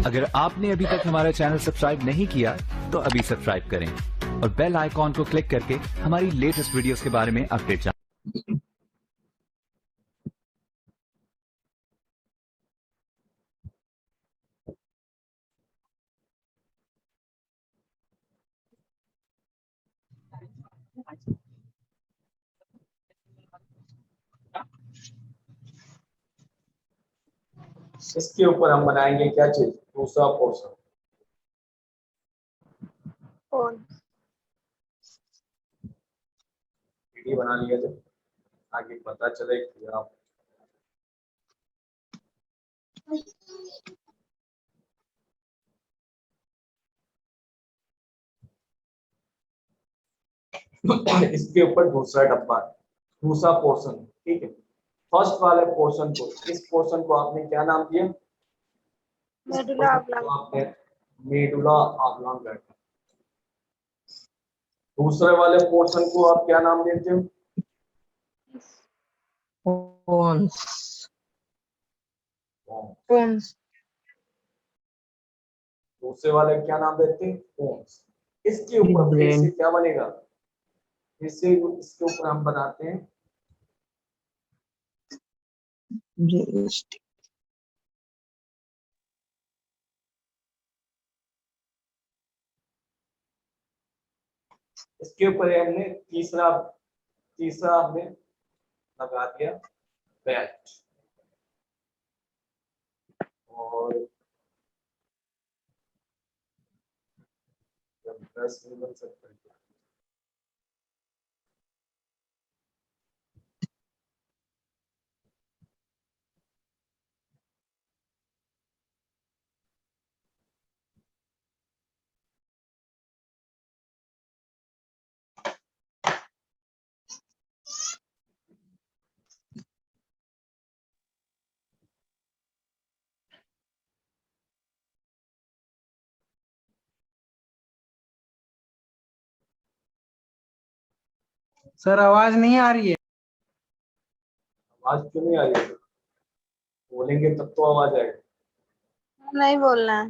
अगर आपने अभी तक हमारा चैनल सब्सक्राइब नहीं किया तो अभी सब्सक्राइब करें और बेल आइकॉन को क्लिक करके हमारी लेटेस्ट वीडियोस के बारे में अपडेट जानें। इसके ऊपर हम बनाएंगे क्या चीज, दूसरा पोर्शन। वीडियो बना लिया जाए ताकि पता चले कि आप इसके ऊपर दूसरा डब्बा, दूसरा पोर्शन। ठीक है, फर्स्ट वाले पोर्शन को, इस पोर्शन को आपने क्या नाम दिया? मेडुला ऑब्लांग। आपने मेडुला ऑब्लांगेटा। दूसरे वाले पोर्शन को आप क्या नाम देते हो? पोन्स। दूसरे वाले क्या नाम देते हैं? पोन्स। इसके ऊपर फिर से क्या बनेगा? फिर से इसके ऊपर हम बनाते हैं इसके ऊपर हमने तीसरा हमने लगा दिया बैट, और जब 10 नहीं बन सकता सर आवाज नहीं आ रही है। आवाज क्यों नहीं आ रही है? बोलेंगे तब तो आवाज आएगी। नहीं बोलना है।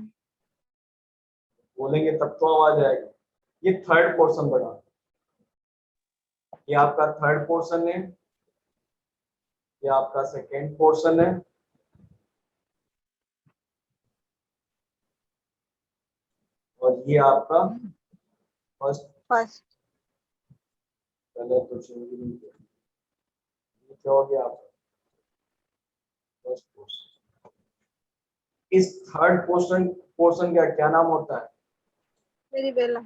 बोलेंगे तब तो आवाज आएगी। ये थर्ड पोर्शन बना, ये आपका थर्ड पोर्शन है, ये आपका सेकेंड पोर्शन है, और ये आपका फर्स्ट। पहले तो ये क्या हो गया आपका फर्स्ट पोर्शन। इस थर्ड पोर्शन का क्या नाम होता है? सेरिबेला।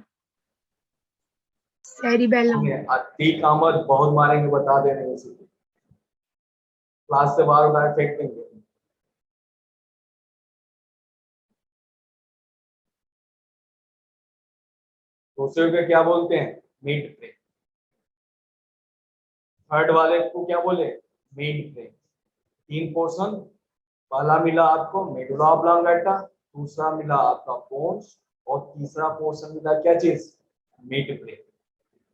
ठीक, आमद बहुत मारेंगे, बता दे रहे हैं इसी को। क्लास से बाहर उठा फेंक देंगे। दूसरे को क्या बोलते हैं? Mid brain. थर्ड वाले को क्या बोले? Mid brain. तीन पोर्शन, पहला मिला आपको मेडुला ऑब्लांगेटा, दूसरा मिला आपका पोन्स, और तीसरा पोर्शन मिला क्या चीज? Mid brain.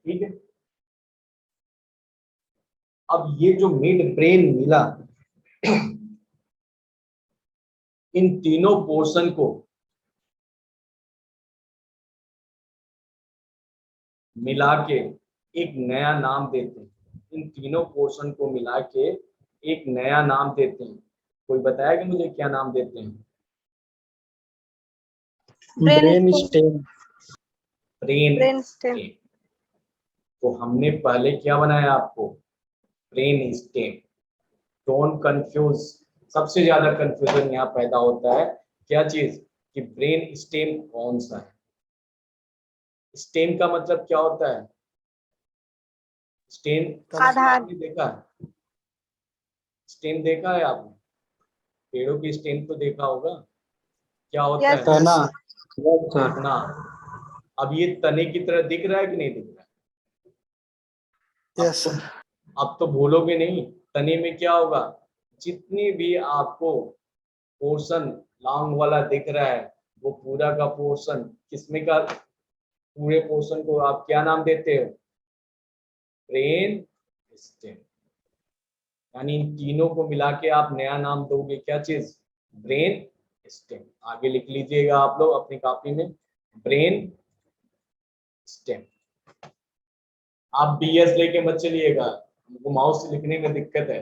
ठीक है, अब ये जो मिड ब्रेन मिला, इन तीनों पोर्शन को मिला के एक नया नाम देते हैं। इन तीनों पोर्शन को मिला के एक नया नाम देते हैं। कोई बताएगा मुझे क्या नाम देते हैं? Brain stem. Brain stem. तो हमने पहले क्या बनाया आपको? Brain stem. Don't confuse. सबसे ज्यादा कंफ्यूजन यहाँ पैदा होता है क्या चीज, कि ब्रेन स्टेम कौन सा है। स्टेम का मतलब क्या होता है? स्टेम का मतलब आपने देखा है? स्टेम देखा है आपने? पेड़ों की स्टेम तो देखा होगा, क्या होता है? तना। अब ये तने की तरह दिख रहा है कि नहीं दिख रहा है? Yes sir. अब तो भूलोगे नहीं, तने में क्या होगा? जितनी भी आपको पोर्शन लॉन्ग वाला दिख रहा है, वो पूरा का पोर्शन किसमें का, पूरे पोर्शन को आप क्या नाम देते हो? Brain stem. यानी इन तीनों को मिला के आप नया नाम दोगे क्या चीज? Brain stem. आगे लिख लीजिएगा आप लोग अपनी कॉपी में, ब्रेन स्टेम। आप BS लेके मत चलिएगा, हमको माउस से लिखने में दिक्कत है।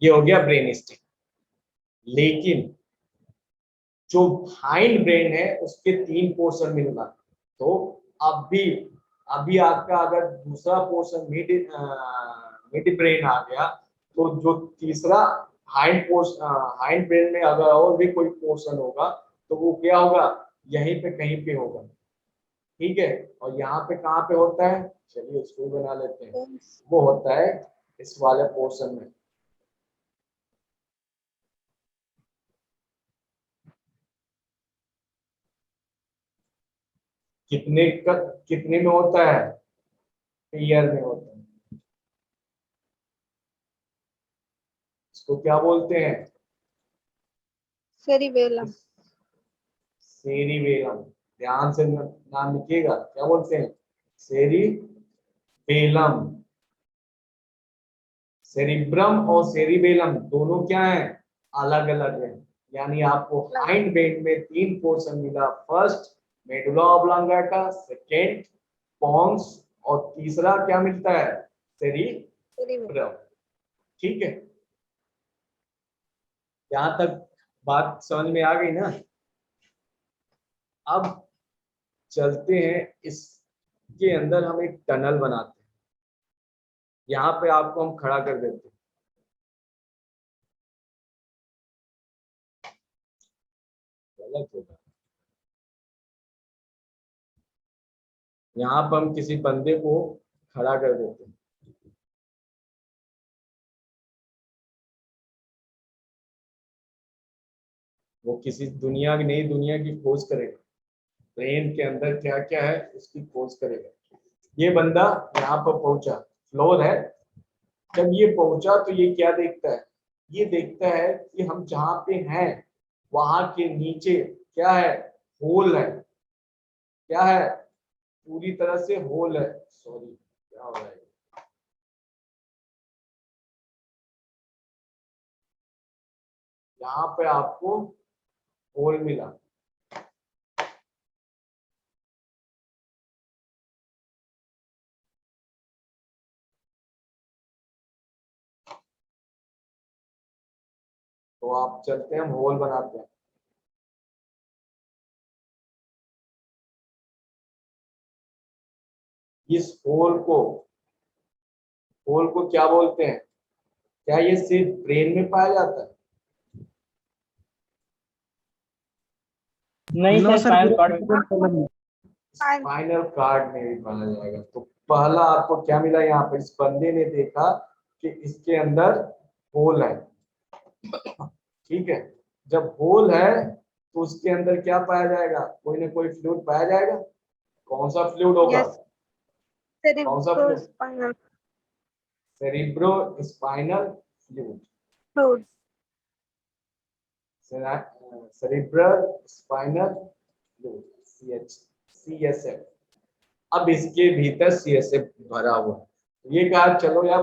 ये हो गया ब्रेन स्टेम। लेकिन जो हाइंड ब्रेन है उसके 3 पोर्शन मिलना, तो अभी आपका अगर दूसरा पोर्शन मिड ब्रेन आ गया, तो जो तीसरा हाइंड ब्रेन में अगर और भी कोई पोर्शन होगा तो वो क्या होगा, यहीं पे कहीं पे होगा। ठीक है, और यहाँ पे कहाँ पे होता है, चलिए उसको भी बना लेते हैं। वो होता है इस वाले पोर्शन में। कितने में होता है, पेयर में होता है। इसको क्या बोलते हैं, सेरिबेलम। सेरिबेलम। ध्यान से नाम लिखिएगा, क्या बोलते हैं, सेरिबेलम। सेरिब्रम और सेरिबेलम दोनों क्या है, अलग अलग है। यानी आपको हाइंड ब्रेन में 3 पोर्शन मिला, first medulla oblongata, second pons, और तीसरा क्या मिलता है, सेरिब्रम। ठीक है, यहां तक बात समझ में आ गई ना। अब चलते हैं, इसके अंदर हम एक टनल बनाते हैं। यहाँ पे आपको हम खड़ा कर देते हैं। गलत होगा, यहाँ पर हम किसी बंदे को खड़ा कर देते हैं। वो किसी नई दुनिया की खोज करेगा, ब्रेन के अंदर क्या क्या है उसकी खोज करेगा। ये बंदा यहाँ पर पहुंचा, फ्लोर है। जब ये पहुंचा तो ये क्या देखता है, ये देखता है कि हम जहाँ पे हैं वहां के नीचे क्या है, होल है। क्या है, पूरी तरह से होल है। सॉरी, क्या हो रहा है, यहाँ पे आपको होल मिला। तो आप चलते हैं, हम होल बनाते हैं। इस होल को क्या बोलते हैं, क्या ये सिर्फ ब्रेन में पाया जाता है? नहीं सर, स्पाइनल कार्ड में भी पाया जाएगा। तो पहला आपको क्या मिला, यहाँ पर इस बंदे ने देखा कि इसके अंदर होल है। ठीक है, जब होल है तो उसके अंदर क्या पाया जाएगा, कोई ना कोई फ्लूइड पाया जाएगा। कौन सा फ्लूइड होगा, कौन सा fluid, cerebro spinal fluid, cerebral spinal fluid, CSF। अब इसके भीतर CSF भरा हुआ है। ये कहा चलो यार,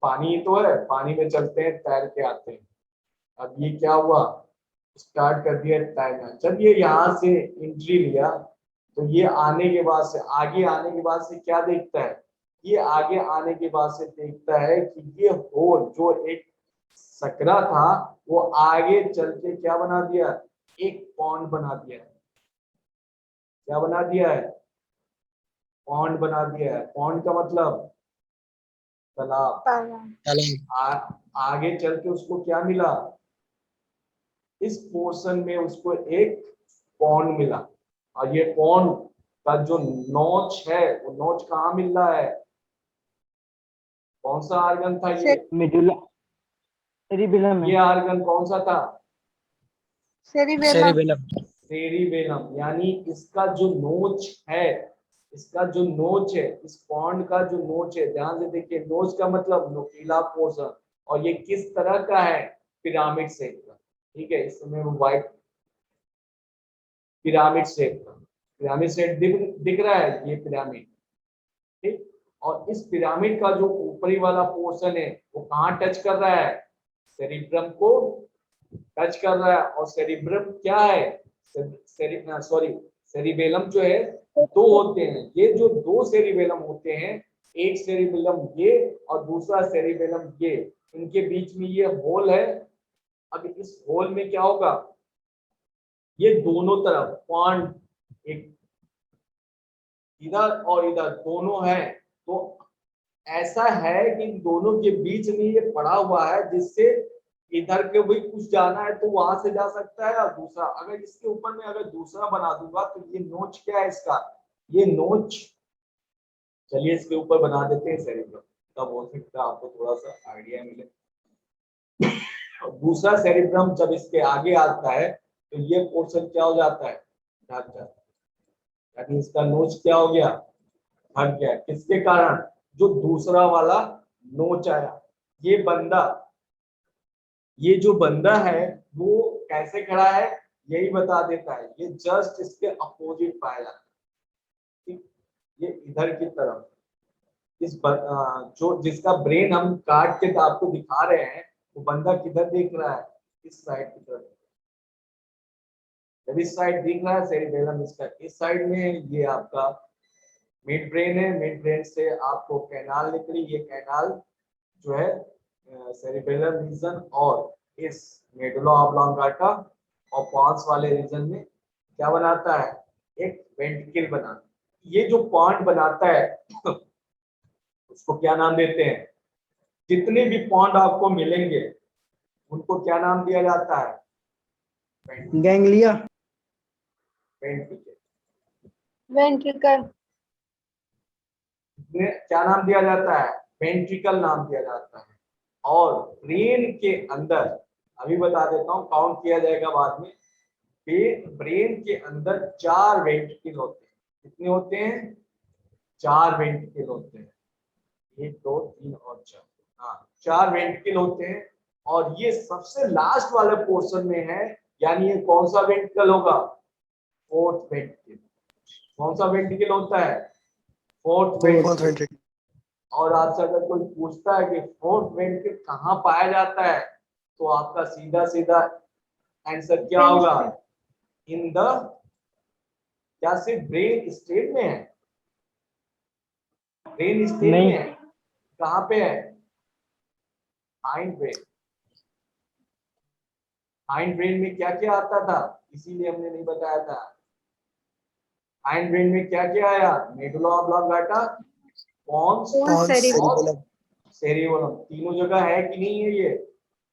पानी तो है, पानी में चलते हैं, तैर के आते हैं। अब ये क्या हुआ, स्टार्ट कर दिया तैरना। जब ये यहाँ से एंट्री लिया तो ये आने के बाद से, आगे आने के बाद से क्या देखता है, ये आगे आने के बाद से देखता है कि ये होल जो एक सकरा था वो आगे चल के क्या बना दिया, एक पॉन्ड बना दिया है। क्या बना दिया है, पॉन्ड बना दिया है। पॉन्ड का मतलब तालाब। आगे चल के उसको क्या मिला, इस पोर्शन में उसको एक पॉन्ड मिला। और ये पॉन्ड का जो नोच है, वो नोच कहाँ मिल रहा है, कौन सा आर्गन था ये, मेडुला सेरिबेलम। ये आर्गन कौन सा था, सेरिबेलम। सेरिबेलम। यानी इसका जो नोच है, इसका जो नोच है, इस पॉन्ड का जो नोच है, ध्यान से देखिए, नोच का मतलब नुकीला पोर्शन। और ये किस तरह का है, पिरामिड शेप का। ठीक है, इस समय वो व्हाइट पिरामिड शेप का, पिरामिड शेप दिख रहा है, ये पिरामिड। ठीक, और इस पिरामिड का जो ऊपरी वाला पोर्शन है वो कहाँ टच कर रहा है, सेरिब्रम को टच कर रहा है। और सेरिब्रम क्या है, सॉरी सेरिबेलम जो है दो होते हैं। ये जो दो सेरिबेलम होते हैं, एक सेरिबेलम ये और दूसरा सेरिबेलम ये, इनके बीच में ये होल है। अब इस होल में क्या होगा, ये दोनों तरफ पॉइंट, एक इधर और इधर दोनों है, तो ऐसा है कि दोनों के बीच में ये पड़ा हुआ है, जिससे इधर के भी कुछ जाना है तो वहां से जा सकता है। और दूसरा अगर इसके ऊपर में अगर दूसरा बना दूंगा तो ये नोच क्या है इसका, ये नोच, चलिए इसके ऊपर बना देते हैं सेरिब्रम, तब हो सकता है आपको थोड़ा सा आइडिया मिले। और दूसरा सेरिब्रम जब इसके आगे आता है तो ये पोर्शन क्या हो जाता है, ढक जाता है, यानी इसका नोच क्या हो गया, हट गया। किसके कारण, जो दूसरा वाला नोच आया। ये बंदा, ये जो बंदा है वो कैसे खड़ा है यही बता देता है, ये जस्ट इसके अपोजिट पाया जाता है। ठीक, ये इधर की तरफ जो जिसका ब्रेन हम काट के आपको दिखा रहे हैं, वो बंदा किधर देख रहा है, इस साइड की तरफ। जब इस साइड दिख रहा है सेरिबेलम इसका इस साइड में, ये आपका मिड ब्रेन है। मिड ब्रेन से आपको कैनाल निकली, ये कैनाल जो है सेरिबेलर रीजन और इस मेडुला ऑब्लोंगाटा और पॉन्स वाले रीजन में क्या बनाता है, एक वेंट्रिकल बनाता है। ये जो पॉइंट बनाता है उसको क्या नाम देते हैं, जितने भी पॉइंट आपको मिलेंगे उनको क्या नाम दिया जाता है, गैंग्लिया, वेंट्रिकल। वेंट्रिकल, क्या नाम दिया जाता है, वेंट्रिकल नाम दिया जाता है। और ब्रेन के अंदर, अभी बता देता हूँ, काउंट किया जाएगा बाद में। ब्रेन के अंदर 4 वेंट्रिकल होते हैं। कितने होते हैं, 4 वेंट्रिकल होते हैं, 1 2 3 और 4, हाँ 4 वेंट्रिकल होते हैं। और ये सबसे लास्ट वाले पोर्शन में है, यानी ये कौन सा वेंट्रिकल होगा, फोर्थ वेंट्रिकल। कौन सा वेंट्रिकल होता है, फोर्थ वेंट्रिकल। और आपसे अगर कोई पूछता है कि फोर्थ वेंट्रिकल कहाँ पाया जाता है, तो आपका सीधा सीधा आंसर क्या होगा, इन द, क्या सिर्फ ब्रेन स्टेट में है, ब्रेन स्टेट नहीं। में है, कहाँ पे है, हाइंड ब्रेन। हाइंड ब्रेन में क्या क्या आता था, इसीलिए हमने नहीं बताया था। हाइंड ब्रेन में क्या क्या आया, मेडुला ऑब्लोंगाटा, पॉन्स और सेरिबेलम, तीनों जगह है कि नहीं है ये।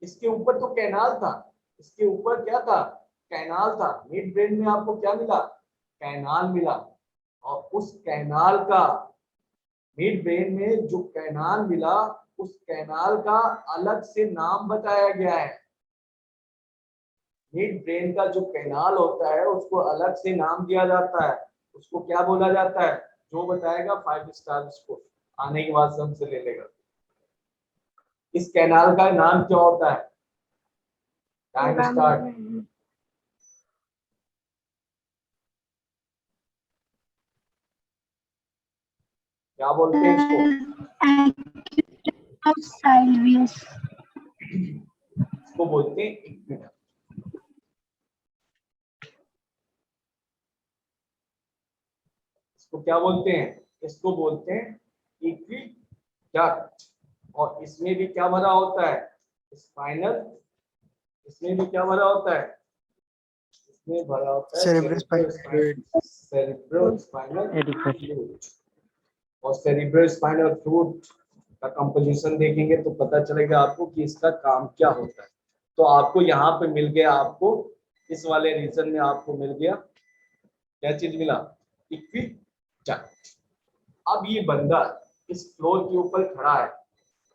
इसके ऊपर तो कैनाल था, इसके ऊपर क्या था, कैनाल था। मिड ब्रेन में आपको क्या मिला, कैनाल मिला। और उस कैनाल का, मिड ब्रेन में जो कैनाल मिला, उस कैनाल का अलग से नाम बताया गया है। मिड ब्रेन का जो कैनाल होता है उसको अलग से नाम दिया जाता है, उसको क्या बोला जाता है, जो बताएगा 5 स्टार उसको आने के बाद से हमसे ले लेगा। इस कैनाल का नाम क्या होता है, टाइम स्टार्ट, क्या बोलते हैं इसको बोलते हैं इक्विडक्ट। इसको क्या बोलते हैं, इसको बोलते हैं इक्विडक्ट। और इसमें भी क्या भरा होता है, स्पाइनल, इसमें भी क्या भरा होता है, इसमें भरा होता है सेरेब्रोस्पाइनल फ्लूइड। और सेरेब्रोस्पाइनल फ्लूइड का कंपोजिशन देखेंगे तो पता चलेगा आपको कि इसका काम क्या होता है। तो आपको यहाँ पे मिल गया, आपको इस वाले रीजन में आपको मिल गया, क्या चीज मिला, इक्विडक्ट। अब ये बंदा इस फ्लोर के ऊपर खड़ा है,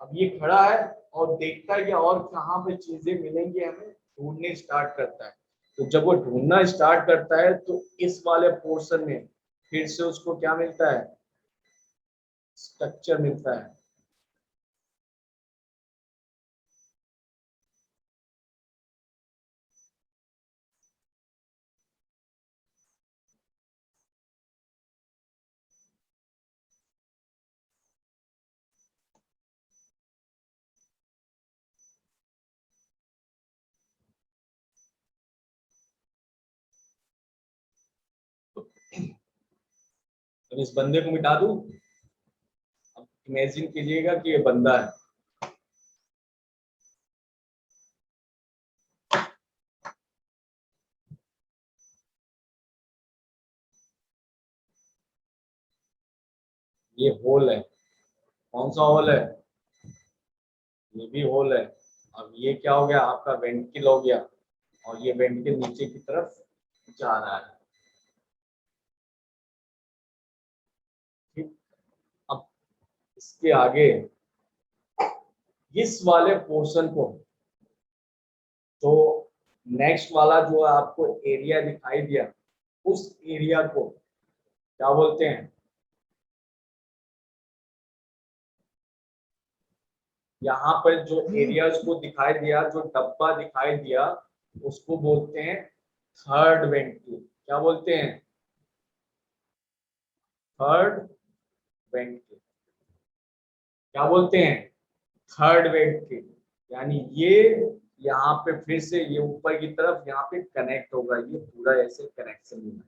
अब ये खड़ा है और देखता है कि और कहाँ पे चीजें मिलेंगी, हमें ढूंढने स्टार्ट करता है। तो जब वो ढूंढना स्टार्ट करता है तो इस वाले पोर्शन में फिर से उसको क्या मिलता है, स्ट्रक्चर मिलता है। इस बंदे को मिटा दूं। अब इमेजिन कीजिएगा कि ये बंदा है, ये होल है। कौन सा होल है? ये भी होल है। अब ये क्या हो गया? आपका वेंटिकल हो गया, और ये वेंटिकल नीचे की तरफ जा रहा है। ठीक, अब इसके आगे इस वाले पोर्शन को, तो नेक्स्ट वाला जो आपको एरिया दिखाई दिया, उस एरिया को क्या बोलते हैं? यहाँ पर जो एरियाज को दिखाई दिया, जो डब्बा दिखाई दिया, उसको बोलते हैं थर्ड वेंट्रिकल। क्या बोलते हैं? Third ventricle. क्या बोलते हैं? Third ventricle. यानी ये यहाँ पे फिर से ये ऊपर की तरफ यहाँ पे कनेक्ट होगा, ये पूरा ऐसे कनेक्शन होगा।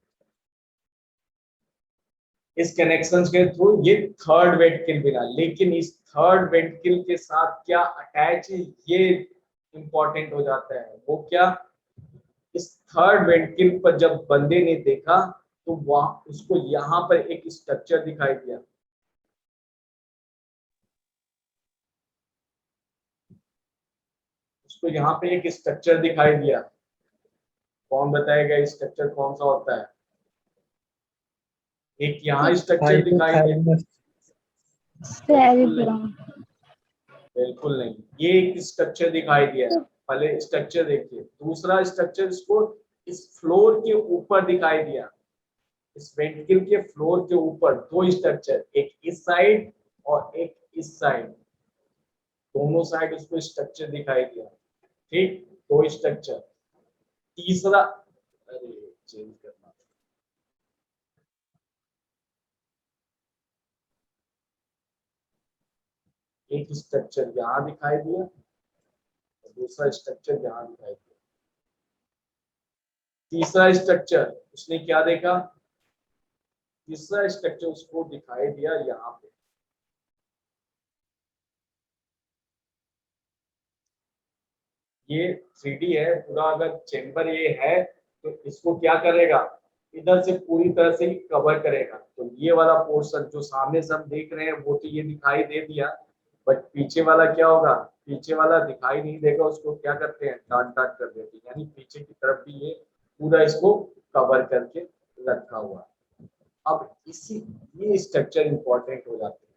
इस कनेक्शन के थ्रू ये थर्ड वेंट्रिकल बना। लेकिन इस थर्ड वेंट्रिकल के साथ क्या अटैच है, ये इंपॉर्टेंट हो जाता है। वो क्या? इस थर्ड वेंट्रिकल पर जब बंदे ने देखा तो वहां उसको यहाँ पर एक स्ट्रक्चर दिखाई दिया। उसको यहाँ पे एक स्ट्रक्चर दिखाई दिया। कौन बताएगा स्ट्रक्चर कौन सा होता है? एक यहाँ स्ट्रक्चर दिखाई दिया। बिल्कुल नहीं, ये एक स्ट्रक्चर दिखाई दिया है। पहले स्ट्रक्चर देखिए। दूसरा स्ट्रक्चर इसको इस फ्लोर के ऊपर दिखाई दिया। इस वेंट्रिकल के फ्लोर के ऊपर दो स्ट्रक्चर, एक इस साइड और एक इस साइड, दोनों साइड उसको स्ट्रक्चर दिखाई दिया। ठीक, दो स्ट्रक्चर। तीसरा, अरे चेंज करना, एक स्ट्रक्चर यहाँ दिखाई दिया और दूसरा स्ट्रक्चर यहाँ दिखाई दिया। तीसरा स्ट्रक्चर उसने क्या देखा? तीसरा स्ट्रक्चर उसको दिखाई दिया यहाँ पे। ये 3D है पूरा। अगर चेंबर ये है तो इसको क्या करेगा? इधर से पूरी तरह से कवर करेगा। तो ये वाला पोर्शन जो सामने से हम देख रहे हैं वो तो ये दिखाई दे दिया, बट पीछे वाला क्या होगा? पीछे वाला दिखाई नहीं देगा। उसको क्या करते हैं? डांट डांट कर देते हैं। यानी पीछे की तरफ भी ये पूरा इसको कवर करके रखा हुआ है। अब इसी ये स्ट्रक्चर इंपॉर्टेंट हो जाते हैं।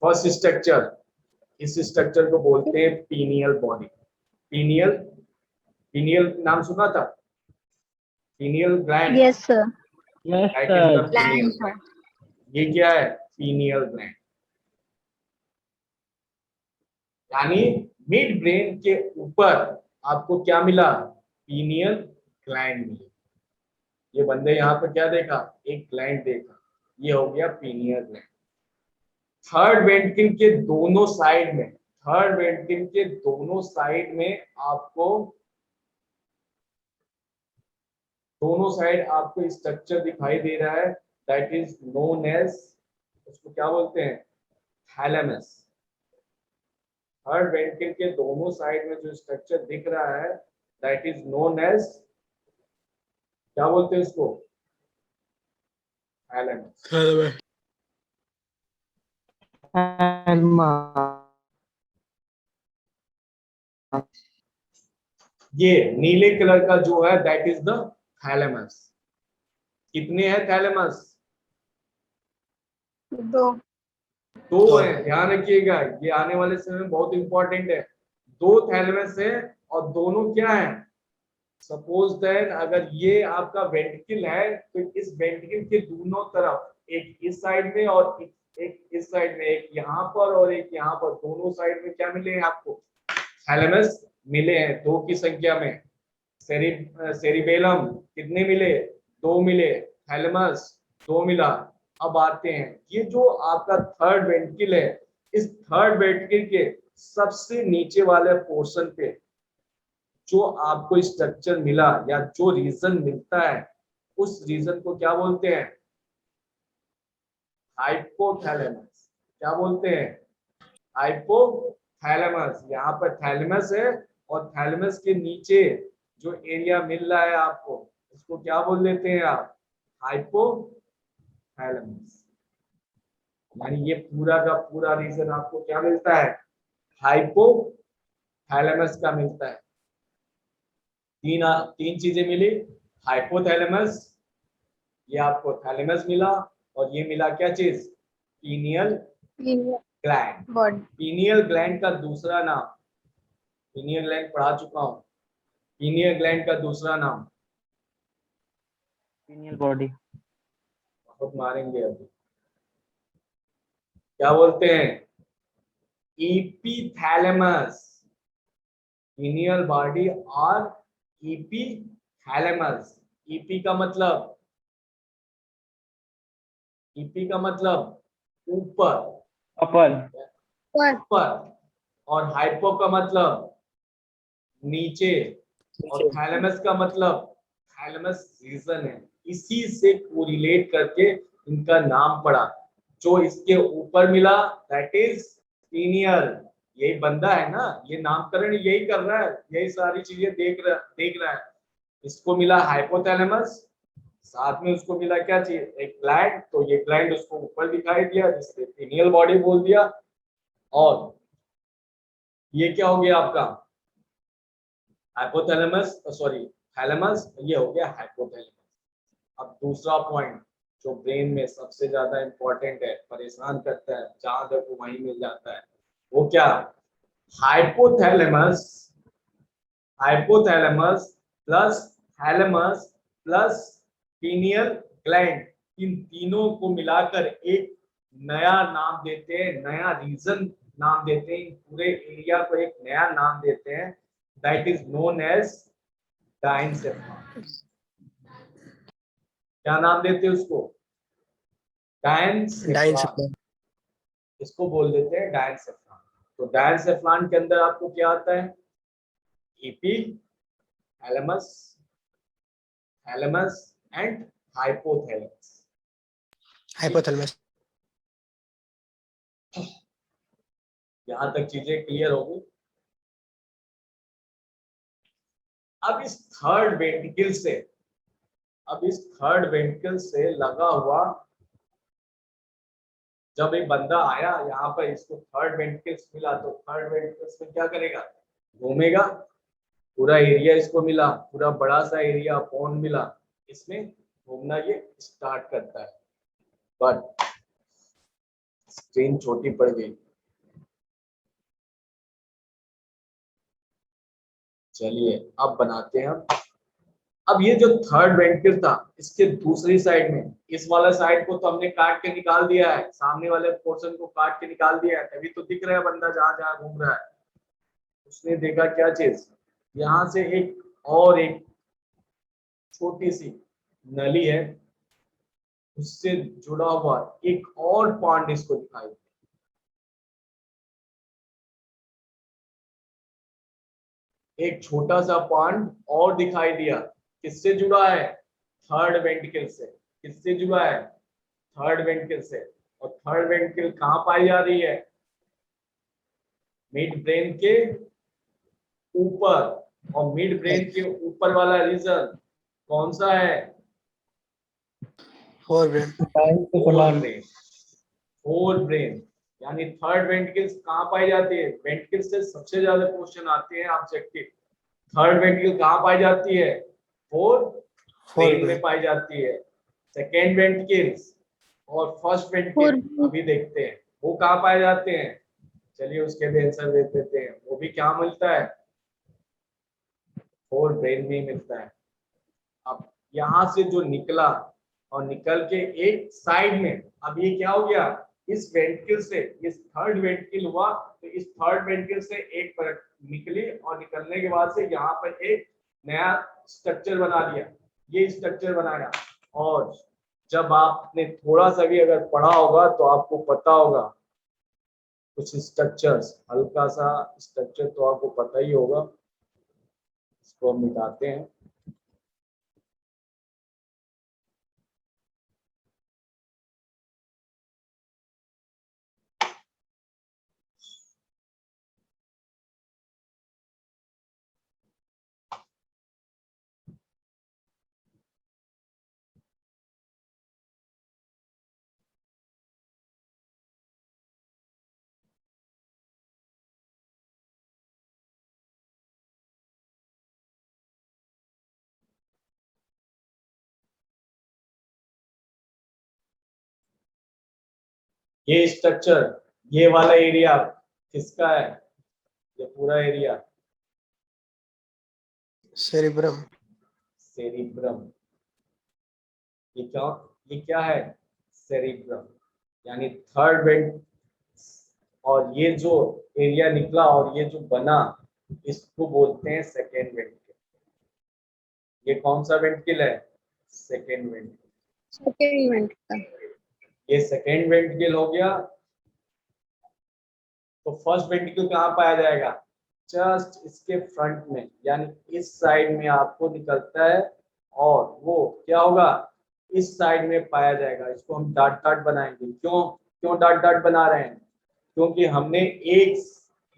फर्स्ट स्ट्रक्चर, इस स्ट्रक्चर को बोलते हैं पीनियल बॉडी। पीनियल, पीनियल नाम सुना था? Pineal gland. Yes sir. ये क्या है? Pineal gland. यानी मिड ब्रेन के ऊपर आपको क्या मिला? पीनियल ग्लैंड मिली। ये बंदे यहाँ पर क्या देखा? एक ग्लैंड देखा। ये हो गया पीनियल ग्लैंड। थर्ड वेंट्रिकल के दोनों साइड में, थर्ड वेंट्रिकल के दोनों साइड में आपको, दोनों साइड आपको स्ट्रक्चर दिखाई दे रहा है। दैट इज नोन एज, उसको क्या बोलते हैं? थैलेमस। थर्ड वेंट्रिकल के दोनों साइड में जो स्ट्रक्चर दिख रहा है दैट इज नोन एज, क्या बोलते हैं इसको? थैलेमस। ये नीले कलर का जो है दैट इज द थैलेमस। कितने हैं थैलेमस? दो है। ध्यान रखिएगा, ये आने वाले समय में बहुत इंपॉर्टेंट है। दो थैलेमस है और दोनों क्या है? सपोज दैट अगर ये आपका वेंट्रिकल है तो इस वेंट्रिकल के दोनों तरफ, एक इस साइड में और एक इस साइड में, एक यहाँ पर और एक यहाँ पर, दोनों साइड में क्या मिले हैं आपको? थैलेमस मिले हैं, दो की संख्या में। सेरिबेलम कितने मिले? दो मिले। थैलेमस दो मिला। अब आते हैं, ये जो आपका थर्ड वेंट्रिकल है, इस थर्ड वेंट्रिकल के सबसे नीचे वाले पोर्शन पे जो आपको स्ट्रक्चर मिला या जो रीजन मिलता है, उस रीजन को क्या बोलते हैं? हाइपोथैलेमस। क्या बोलते हैं? हाइपोथैलेमस। यहाँ पर थैलेमस है और थैलेमस के नीचे जो एरिया मिल रहा है आपको, इसको क्या बोल देते हैं आप? हाइपोथैलेमस। यानी ये पूरा का पूरा रीजन आपको क्या मिलता है? हाइपोथैलेमस का मिलता है। तीन चीजें मिली। हाइपोथैलेमस, ये आपको थैलेमस मिला, और ये मिला क्या चीज? Pineal gland. Body. Pineal gland का दूसरा नाम, पीनियल ग्लैंड पढ़ा चुका हूं, पीनियल ग्लैंड का दूसरा नाम? pineal body. बहुत मारेंगे अभी। क्या बोलते हैं? एपिथैलेमस। पीनियल बॉडी और एपिथैलेमस। ईपी का मतलब, ईपी का मतलब ऊपर, Upper. ऊपर, और हाइपो का मतलब नीचे, और थैलेमस का मतलब थैलेमस रीजन है। इसी से कोरिलेट करके इनका नाम पड़ा। जो इसके ऊपर मिला दैट इज पीनियल। यही बंदा है ना, ये नामकरण यही कर रहा है, यही सारी चीजें देख रहा है। इसको मिला हाइपोथैलेमस, साथ में उसको मिला क्या चीज? एक ग्लैंड। तो ये ग्लैंड उसको ऊपर दिखाई दिया, जिससे पीनियल बॉडी बोल दिया। और ये क्या हो गया आपका? हाइपोथैलेमस, सॉरी थैलेमस, ये हो गया हाइपोथैलेमस। अब दूसरा पॉइंट जो ब्रेन में सबसे ज्यादा इंपॉर्टेंट है, परेशान करता है, जहां देखो वहीं मिल जाता है, वो क्या? Hypothalamus, hypothalamus plus thalamus plus pineal gland, इन तीनों को मिलाकर एक नया नाम देते हैं, नया रीजन नाम देते हैं, पूरे एरिया को एक नया नाम देते हैं, दैट इज नोन एज डायंसेफलॉन। क्या नाम देते हैं उसको? डायंसेफलॉन। इसको बोल देते हैं डायंसेफलॉन। तो डायंसेफलॉन के अंदर आपको क्या आता है? EP, thalamus, thalamus and hypothalamus. Hypothalamus. यहां तक चीजें क्लियर होगी। अब इस थर्ड वेंट्रिकल से, अब इस थर्ड वेंट्रिकल से लगा हुआ, जब एक बंदा आया यहाँ पर, इसको थर्ड वेंट्रिकल्स मिला, तो थर्ड वेंट्रिकल्स में क्या करेगा? घूमेगा। पूरा एरिया इसको मिला, पूरा बड़ा सा एरिया पॉन्ड मिला, इसमें घूमना ये स्टार्ट करता है। बट स्क्रीन छोटी पड़ गई। चलिए अब बनाते हैं हम। अब ये जो थर्ड वेंट्रिकल था, इसके दूसरी साइड में, इस वाला साइड को तो हमने काट के निकाल दिया है, सामने वाले पोर्शन को काट के निकाल दिया है, तभी तो दिख रहा है बंदा जहां जहां घूम रहा है। उसने देखा क्या चीज? यहाँ से एक और एक छोटी सी नली है, उससे जुड़ा हुआ एक और पॉन्ड इसको दिखाई। एक छोटा सा पॉन्ड और दिखाई दिया। किससे जुड़ा है? थर्ड वेंट्रिकल से। किससे जुड़ा है? थर्ड वेंट्रिकल से। और थर्ड वेंट्रिकल कहाँ पाई जा रही है? मिड ब्रेन के ऊपर। और मिड ब्रेन के ऊपर वाला रीजन कौन सा है? Fore brain. Fore brain. Fore brain. यानी थर्ड वेंट्रिकल कहाँ पाई जाती है? वेंट्रिकल से सबसे ज्यादा क्वेश्चन आते हैं ऑब्जेक्टिव। थर्ड वेंट्रिकल कहाँ पाई जाती है? फोर ब्रेन में पाई जाती है। सेकेंड वेंट्रिकल और फर्स्ट वेंट्रिकल अभी देखते हैं वो कहाँ पाए जाते हैं। चलिए उसके भी आंसर दे देते हैं। वो भी क्या मिलता है? फोर ब्रेन में मिलता है। अब यहाँ से जो निकला और निकल के एक साइड में, अब ये क्या हो गया? इस वेंट्रिकल से, इस थर्ड वेंट्रिकल हुआ, तो इस थर्ड वेंट्रिकल से एक परत निकली, और निकलने के बाद से यहाँ पर एक नया स्ट्रक्चर बना दिया। ये स्ट्रक्चर बनाया। और जब आपने थोड़ा सा भी अगर पढ़ा होगा तो आपको पता होगा कुछ स्ट्रक्चर्स, हल्का सा स्ट्रक्चर तो आपको पता ही होगा। इसको हम मिटाते हैं। ये स्ट्रक्चर, ये वाला एरिया किसका है? ये पूरा एरिया सेरिब्रम। सेरिब्रम। ये क्या है? सेरिब्रम, यानी थर्ड वेंट। और ये जो एरिया निकला और ये जो बना, इसको बोलते हैं सेकेंड वेंट्रिकल। ये कौन सा वेंट्रिकल है? Second ventricle. Second ventricle. ये सेकेंड वेंट्रिकल हो गया। तो फर्स्ट वेंट्रिकल कहाँ पाया जाएगा? जस्ट इसके फ्रंट में, यानी इस साइड में आपको निकलता है और वो क्या होगा? इस साइड में पाया जाएगा। इसको हम डॉट डॉट बनाएंगे। क्यों क्यों डॉट डॉट बना रहे हैं? क्योंकि हमने एक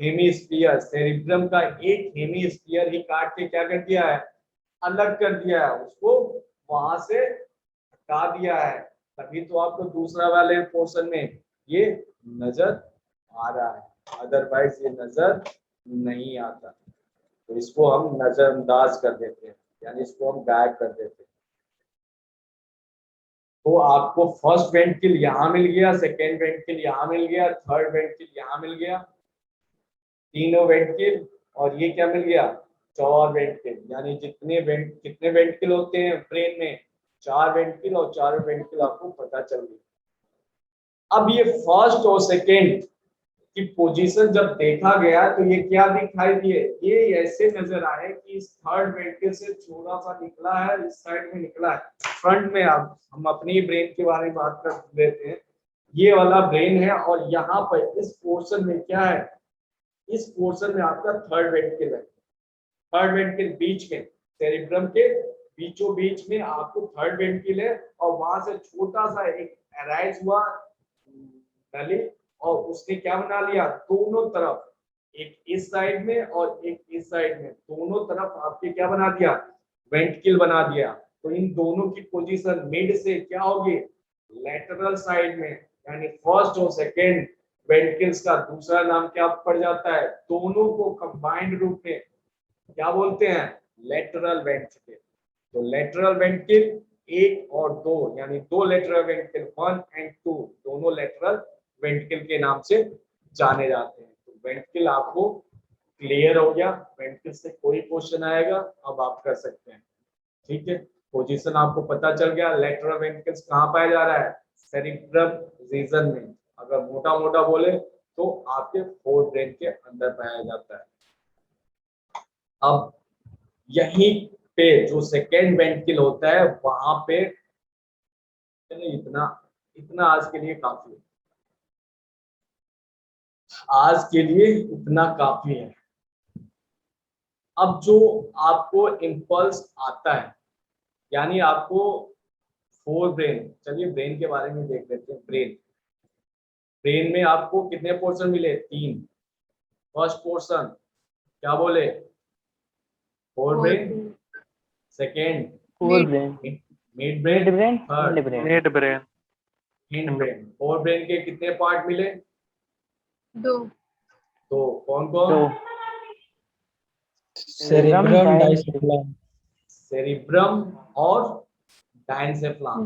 हेमिस्फीयर, सेरिब्रम का एक हेमिस्फीयर ही काट के क्या कर दिया है? अलग कर दिया है, उसको वहां से हटा दिया है। तभी तो आपको दूसरा वाले पोर्शन में ये नजर आ रहा है, अदरवाइज ये नजर नहीं आता। तो इसको हम नजरअंदाज कर देते हैं, यानी इसको हम गायब कर देते हैं। तो आपको फर्स्ट वेंट्रिकल यहाँ मिल गया, सेकेंड वेंट्रिकल यहाँ मिल गया, थर्ड वेंट्रिकल यहाँ मिल गया, तीनों वेंट्रिकल। और ये क्या मिल गया? चार वेंट्रिकल। यानी कितने वेंट्रिकल होते हैं ब्रेन में? 4 वेंट्रिकल, और चारों वेंट्रिकल आपको पता चल गई। अब ये फर्स्ट और सेकेंड की पोजीशन जब देखा गया तो ये क्या दिखाई दिए? ये ऐसे नजर आए कि इस थर्ड वेंट्रिकल से थोड़ा सा निकला है, इस साइड में निकला है फ्रंट में। अब हम अपनी ब्रेन के बारे में बात कर लेते हैं। ये वाला ब्रेन है और यहाँ पर इस पोर्शन में क्या है? इस पोर्शन में आपका थर्ड वेंट्रिकल है। थर्ड वेंट्रिकल बीच में, सेरिब्रम के बीचों बीच में आपको थर्ड वेंट्रिकल है, और वहां से छोटा सा एक अराइज हुआ नली, और उसने क्या बना लिया? दोनों तरफ, एक इस साइड में और एक इस साइड में, दोनों तरफ आपके क्या बना दिया? वेंट्रिकल बना दिया। तो इन दोनों की पोजीशन मिड से क्या होगी? लेटरल साइड में। यानी फर्स्ट और सेकेंड वेंट्रिकल्स का दूसरा नाम क्या पड़ जाता है? दोनों को कंबाइंड रूप में क्या बोलते हैं? Lateral ventricle. तो लेटरल वेंट्रिकल 1 और 2, यानी 2 लेटरल वेंट्रिकल 1 एंड 2, दोनों लेटरल वेंट्रिकल के नाम से जाने जाते हैं। तो वेंट्रिकल आपको क्लियर हो गया। वेंट्रिकल से कोई क्वेश्चन आएगा अब आप कर सकते हैं। ठीक है, पोजीशन आपको पता चल गया। लेटरल वेंट्रिकल्स कहाँ पाया जा रहा है? सेरिब्रम रीजन में। अगर मोटा मोटा बोले तो आपके फोर ब्रेन के अंदर पाया जाता है। अब यहीं पे जो सेकेंड वेंट्रिकल होता है वहां पे, इतना इतना आज के लिए काफी है। आज के लिए इतना काफी है। अब जो आपको इम्पल्स आता है, यानी आपको फोर ब्रेन, चलिए ब्रेन के बारे में देख लेते हैं। ब्रेन में आपको कितने पोर्शन मिले? 3। फर्स्ट पोर्शन क्या बोले? Fore brain. Second fore brain, mid mid brain, brain, third and brain. Mid brain. Hind brain. Fore brain के कितने पार्ट मिले? 2। तो कौन कौन? तो सेरिब्रम, डाइसेफ्लान। सेरिब्रम और डायनसेफ्लान।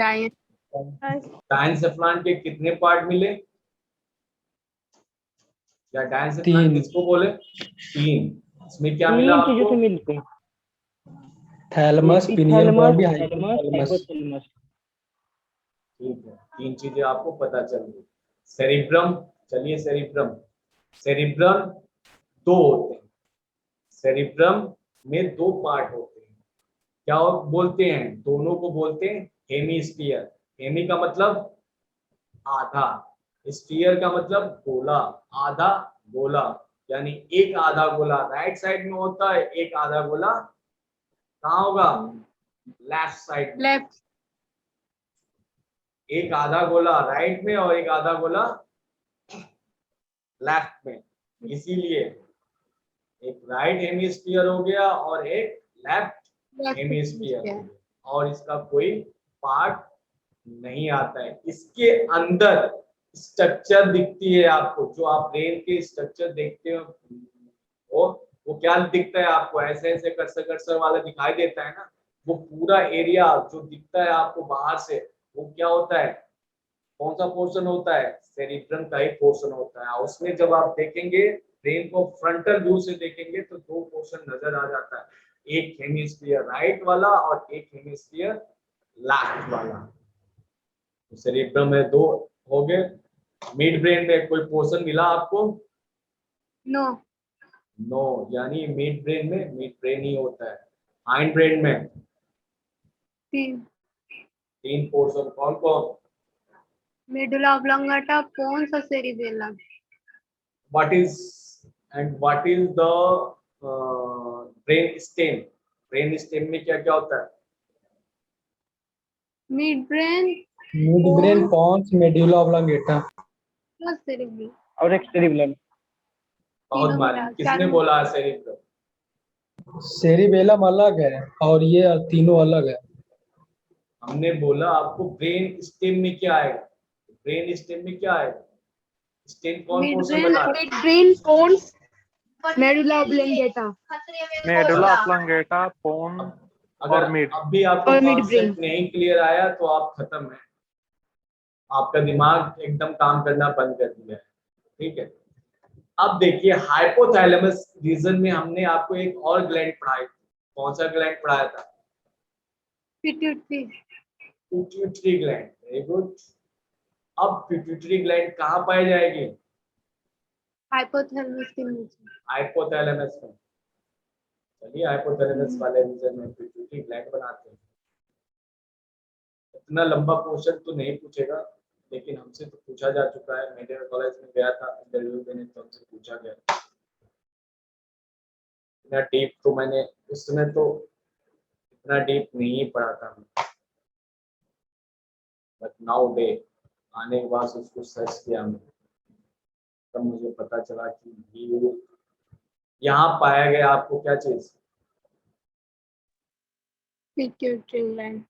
डायनसेफ्लान के कितने पार्ट मिले? या डायनसेफ्लान 3। किसको बोले? 3। इसमें क्या मिला तीन चीजों आपको? से मिलते हैं। Thalamus, pineal body, hypothalamus. Hypothalamus. ठीक है, 3 चीजें आपको पता चल गई। सेरिब्रम, चलिए सेरिब्रम। सेरिब्रम 2 होते हैं। सेरिब्रम में 2 पार्ट होते हैं। क्या बोलते हैं? दोनों को बोलते हैं हेमीस्फीयर। हेमी का मतलब आधा, स्फीयर का मतलब गोला, आधा गोला। यानी एक आधा गोला राइट साइड में होता है, एक आधा गोला कहाँ होगा? लेफ्ट साइड में। लेफ्ट। एक आधा गोला राइट में और एक आधा गोला लेफ्ट में। इसीलिए एक राइट हेमिस्फीयर हो गया और एक लेफ्ट हेमिस्फीयर हो गया, और इसका कोई पार्ट नहीं आता है। इसके अंदर स्ट्रक्चर दिखती है आपको, जो आप ब्रेन के स्ट्रक्चर देखते हो वो क्या दिखता है आपको? ऐसे ऐसे कर्सर वाला दिखाई देता है ना, वो पूरा एरिया जो दिखता है आपको बाहर से, वो क्या होता है? कौन सा पोर्शन होता है, सेरिब्रम का ही पोर्शन होता है। उसमें जब आप देखेंगे ब्रेन को फ्रंटल व्यू से देखेंगे तो दो पोर्शन नजर आ जाता है, एक हेमिस्फीयर राइट वाला और एक हेमिस्फीयर लेफ्ट वाला। तो सेरिब्रम में दो हो गए। मिड ब्रेन में कोई पोर्शन मिला आपको? नो। नो, यानी मिड ब्रेन में मिड ब्रेन ही होता है। हाइंड ब्रेन में 3, तीन पोर्शन कौन कौन? मेडुला ऑब्लोंगेटा, पोन्स और cerebellum. What is the brain stem? Brain stem में क्या क्या होता है? Mid brain, mid brain, pons, medulla oblongata plus cerebellum. और एक सेरिबेलम। बहुत तीनों मारी, मिला, किसने चारों। बोला सेरिब्रम? सेरिबेलम अलग है और ये तीनों अलग है। हमने बोला आपको ब्रेन स्टेम में क्या आएगा, ब्रेन स्टेम में क्या आएगा? स्टेम कौन मिड पोर्शन ब्रेन, बता रहा है? Mid brain, pons, medulla oblongata. Medulla oblongata, pons अगर और मिड। अब भी आपको और मिड कॉन्सेप्ट ब्रेन। नहीं क्लियर आया तो आप खत्म है, आपका दिमाग एकदम काम करना बंद कर दिया है। ठीक है, अब देखिए हाइपोथैलेमस रीजन में हमने आपको एक और ग्लैंड पढ़ाई। कौन सा ग्लैंड पढ़ाया था? Pituitary. Pituitary gland. Very good. अब पिट्यूटरी ग्लैंड कहाँ पाई जाएगी? हाइपोथैलेमस के नीचे। हाइपोथैलेमस में। चलिए हाइपोथैलेमस वाले रीजन में पिट्यूटरी ग्लैंड बनाते हैं। इतना लंबा क्वेश्चन तो नहीं पूछेगा, लेकिन हमसे तो पूछा जा चुका है। मेडिकल कॉलेज में गया था इंटरव्यू देने तो हमसे पूछा गया। इतना डीप तो मैंने उस समय तो इतना डीप नहीं पढ़ा था, बट नाउ डे आने के बाद उसको सर्च किया मैंने, तब मुझे पता चला कि ये यहाँ पाया गया। आपको क्या चीज? Pituitary gland.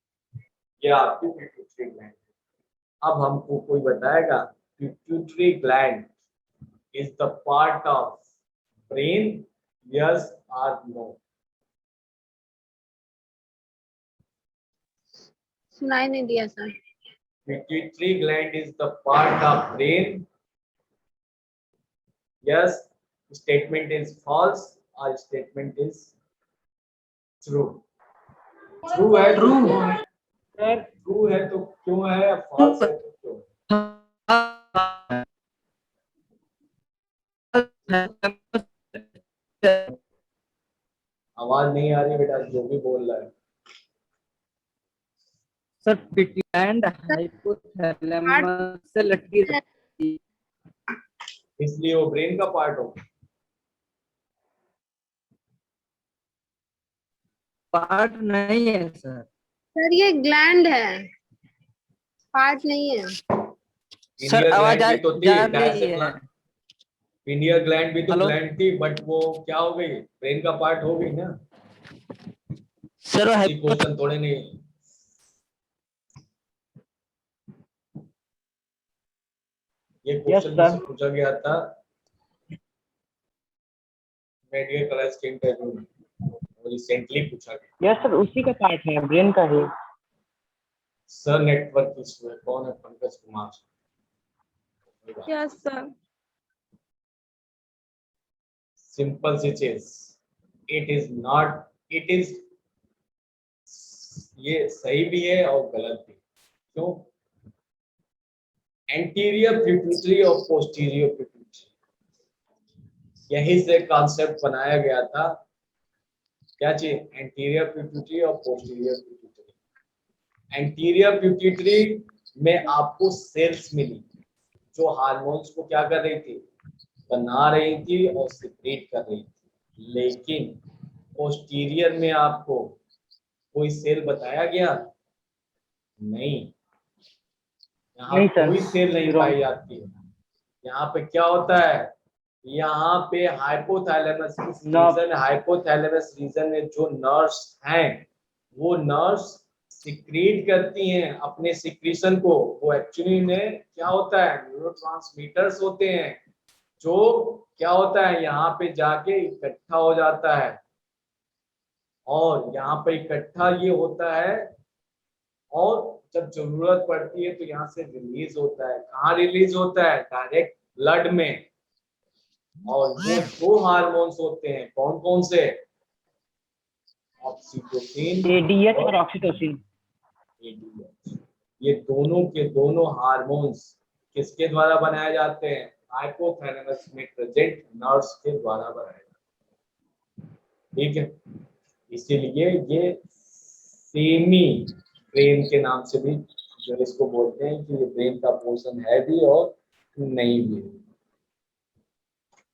ये आपकी पिट्यूटरी ग्लैंड। अब हमको कोई बताएगा pituitary gland is the part of brain, yes और नो? सुनाई नहीं दिया sir. Pituitary gland is the part of brain. Yes, statement is false or statement is true. True है? True है। True है तो क्यों है, false है तो क्यों? आवाज नहीं आ रही बेटा, जो भी बोल रहा है। सर पिट्यूटरी हाइपोथैलेमस से लटकी रहती है। इसलिए वो ब्रेन का पार्ट हो। पार्ट नहीं है सर। सर ये ग्लैंड है, पार्ट नहीं है। सर आवाज जा रही रही है। पिनियल ग्लैंड भी तो हेलो? ग्लैंड थी, बट वो क्या हो गई, ब्रेन का पार्ट हो गई ना। सर क्वेश्चन थोड़े नहीं। ये क्वेश्चन मुझसे पूछा गया था मेडिकल कॉलेज के इंटरव्यू में, रिसेंटली पूछा गया। यस सर, उसी का पार्ट है, ब्रेन का है। सर नेटवर्क इशू है। कौन है? Pankaj Kumar. Yes sir. Simple सी चीज, it is not, it is, ये सही भी है और गलत भी। क्यों? एंटीरियर पिट्यूटरी और पोस्टीरियर पिट्यूटरी, यही से कॉन्सेप्ट बनाया गया था। क्या चीज? एंटीरियर पिट्यूटरी और पोस्टीरियर पिट्यूटरी। एंटीरियर पिट्यूटरी में आपको सेल्स मिली जो हार्मोन्स को क्या कर रही थी, बना रही थी और सिक्रीट कर रही थी। लेकिन पोस्टीरियर में आपको कोई सेल बताया गया नहीं, यहाँ कोई सेल नहीं पाई जाती है। यहाँ पे क्या होता है, यहाँ पे हाइपोथैलेमस रीजन, हाइपोथैलेमस रीजन में जो नर्व्स हैं वो नर्व्स सिक्रीट करती हैं अपने सिक्रीशन को। वो एक्चुअली में क्या होता है, न्यूरोट्रांसमीटर्स होते हैं जो क्या होता है यहाँ पे जाके इकट्ठा हो जाता है। और यहाँ पे इकट्ठा ये होता है और जब जरूरत पड़ती है तो यहाँ से रिलीज होता है। कहाँ रिलीज होता है? डायरेक्ट ब्लड में। और वो दो हार्मोन्स होते हैं, कौन कौन से? ऑक्सीटोसिन एडीएच और ऑक्सीटोसिन। ADH। ये दोनों के दोनों हार्मोन्स किसके द्वारा बनाए जाते हैं? हाइपोथैलेमस में प्रेजेंट नर्व्स के द्वारा बनाए जाते हैं। ठीक है, इसीलिए ये सेमी ब्रेन के नाम से भी जो इसको बोलते हैं कि ये ब्रेन का पोर्शन है भी और नहीं भी।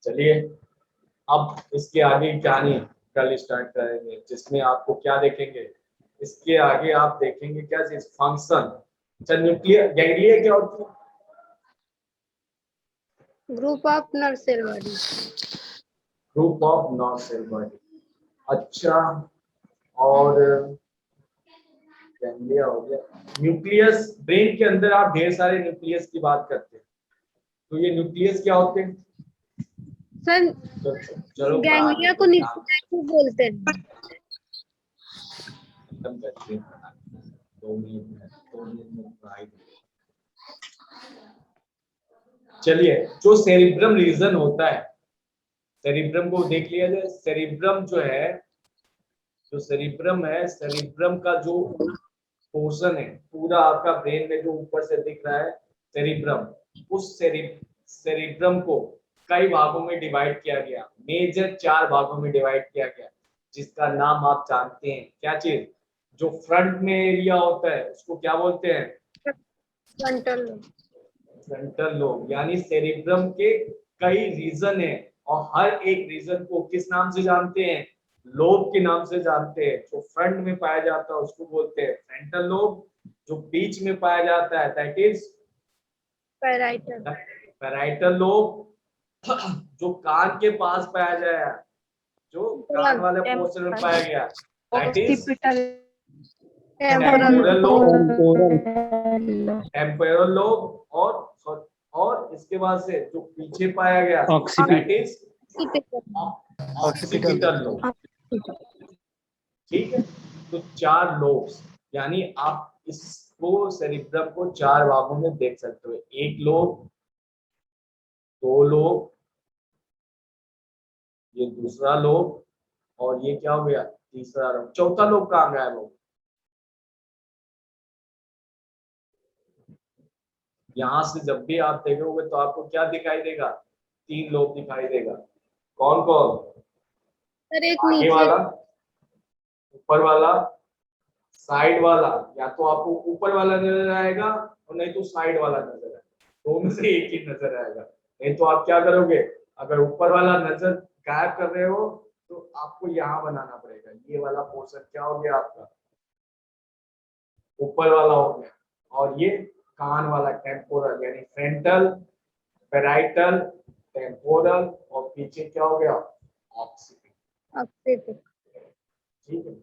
चलिए अब इसके आगे की कहानी कल स्टार्ट करेंगे, जिसमें आपको क्या देखेंगे? इसके आगे आप देखेंगे क्या चीज? फंक्शन। अच्छा, न्यूक्लियर गैंग्लिया क्या होती है? Group of nerve cell body. Group of nerve cell body. अच्छा, और गैंग्लिया हो गया। न्यूक्लियस, ब्रेन के अंदर आप ढेर सारे न्यूक्लियस की बात करते हैं, तो ये न्यूक्लियस क्या होते हैं? सर चलो गैंग्लिया को न्यूक्लियस बोलते हैं। खत्म करते हैं, 2 मिनट में पढ़ाई। चलिए, जो सेरिब्रम रीजन होता है, सेरिब्रम को देख लिया जाए। सेरिब्रम जो है, जो सेरिब्रम है, सेरिब्रम का जो पोर्शन है पूरा आपका ब्रेन में जो ऊपर से दिख रहा है सेरिब्रम, उस सेरिब्रम को कई भागों में डिवाइड किया गया। मेजर 4 भागों में डिवाइड किया गया, जिसका नाम आप जानते हैं। क्या चीज? जो फ्रंट में एरिया होता है उसको क्या बोलते हैं? Frontal lobe. Frontal lobe. यानी सेरिब्रम के कई रीजन है और हर एक रीजन को किस नाम से जानते हैं? लोब के नाम से जानते हैं। जो फ्रंट में पाया जाता है उसको बोलते हैं फ्रंटल लोब। जो बीच में पाया जाता है दैट इज पैराइटल लोब। जो कान के पास पाया जाए, जो कान वाले पोर्शन में पाया गया दैट इज टेम्पोरल लोब। और इसके बाद से जो पीछे पाया गया दैट इज ऑक्सीपिटल लोब। ठीक है, तो 4 लोब्स, यानी आप इसको सेरिब्रम को 4 भागों में देख सकते हो। 1 लोब, 2 लोब, ये दूसरा लोब, और ये क्या हो गया? तीसरा लोब। चौथा लोब कहाँ गया? लोब यहां से जब भी आप देखोगे तो आपको क्या दिखाई देगा? 3 लोब दिखाई देगा। कौन कौन? आगे वाला, ऊपर वाला, साइड वाला। या तो आपको ऊपर वाला नजर आएगा और नहीं तो साइड वाला नजर आएगा। दोनों से एक ही नजर आएगा। नहीं तो आप क्या करोगे? अगर ऊपर वाला नजर गायब कर रहे हो तो आपको यहाँ बनाना पड़ेगा। ये वाला पोर्शन क्या हो गया आपका? ऊपर वाला हो गया। और ये कान वाला टेम्पोरल, यानी फ्रंटल, पैराइटल, टेम्पोरल, और पीछे क्या हो गया? ऑक्सीपिटल। ठीक है,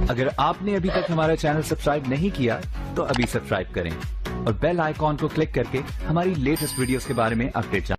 अगर आपने अभी तक हमारा चैनल सब्सक्राइब नहीं किया तो अभी सब्सक्राइब करें और बेल आइकॉन को क्लिक करके हमारी लेटेस्ट वीडियोस के बारे में अपडेट जानें।